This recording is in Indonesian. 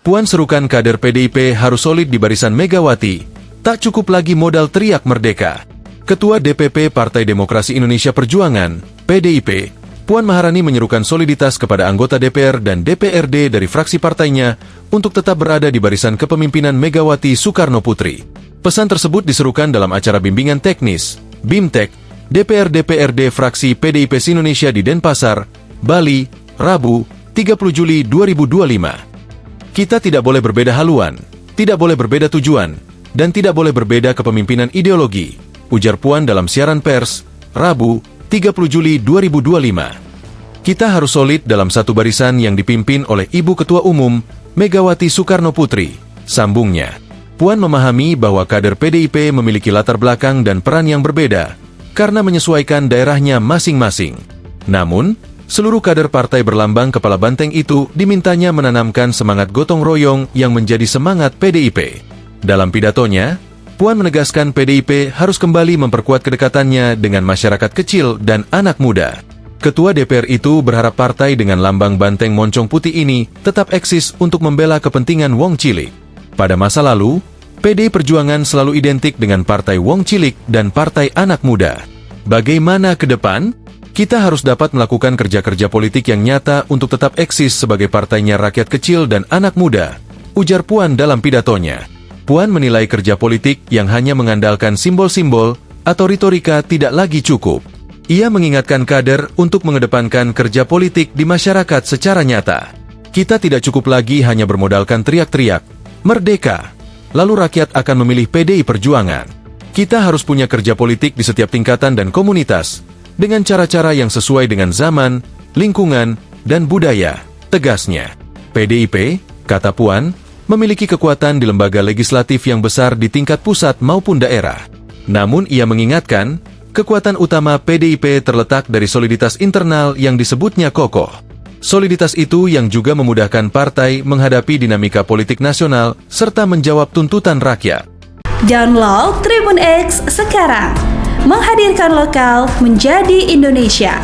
Puan serukan kader PDIP harus solid di barisan Megawati. Tak cukup lagi modal teriak merdeka. Ketua DPP Partai Demokrasi Indonesia Perjuangan, PDIP, Puan Maharani menyerukan soliditas kepada anggota DPR dan DPRD dari fraksi partainya untuk tetap berada di barisan kepemimpinan Megawati Soekarno Putri. Pesan tersebut diserukan dalam acara bimbingan teknis, BIMTEK, DPR-DPRD fraksi PDIP se-Indonesia di Denpasar, Bali, Rabu, 30 Juli 2025. Kita tidak boleh berbeda haluan, tidak boleh berbeda tujuan, dan tidak boleh berbeda kepemimpinan ideologi, ujar Puan dalam siaran pers, Rabu, 30 Juli 2025. Kita harus solid dalam satu barisan yang dipimpin oleh Ibu Ketua Umum, Megawati Soekarno Putri, sambungnya. Puan memahami bahwa kader PDIP memiliki latar belakang dan peran yang berbeda, karena menyesuaikan daerahnya masing-masing. Namun, seluruh kader partai berlambang kepala banteng itu dimintanya menanamkan semangat gotong royong yang menjadi semangat PDIP. Dalam pidatonya, Puan menegaskan PDIP harus kembali memperkuat kedekatannya dengan masyarakat kecil dan anak muda. Ketua DPR itu berharap partai dengan lambang banteng moncong putih ini tetap eksis untuk membela kepentingan Wong Cilik. Pada masa lalu, PDI Perjuangan selalu identik dengan Partai Wong Cilik dan Partai Anak Muda. Bagaimana ke depan? Kita harus dapat melakukan kerja-kerja politik yang nyata untuk tetap eksis sebagai partainya rakyat kecil dan anak muda, ujar Puan dalam pidatonya. Puan menilai kerja politik yang hanya mengandalkan simbol-simbol atau retorika tidak lagi cukup. Ia mengingatkan kader untuk mengedepankan kerja politik di masyarakat secara nyata. Kita tidak cukup lagi hanya bermodalkan teriak-teriak, merdeka, lalu rakyat akan memilih PDI Perjuangan. Kita harus punya kerja politik di setiap tingkatan dan komunitas, dengan cara-cara yang sesuai dengan zaman, lingkungan, dan budaya, tegasnya. PDIP, kata Puan, memiliki kekuatan di lembaga legislatif yang besar di tingkat pusat maupun daerah. Namun ia mengingatkan, kekuatan utama PDIP terletak dari soliditas internal yang disebutnya kokoh. Soliditas itu yang juga memudahkan partai menghadapi dinamika politik nasional serta menjawab tuntutan rakyat. Download Tribun X sekarang. Menghadirkan lokal menjadi Indonesia.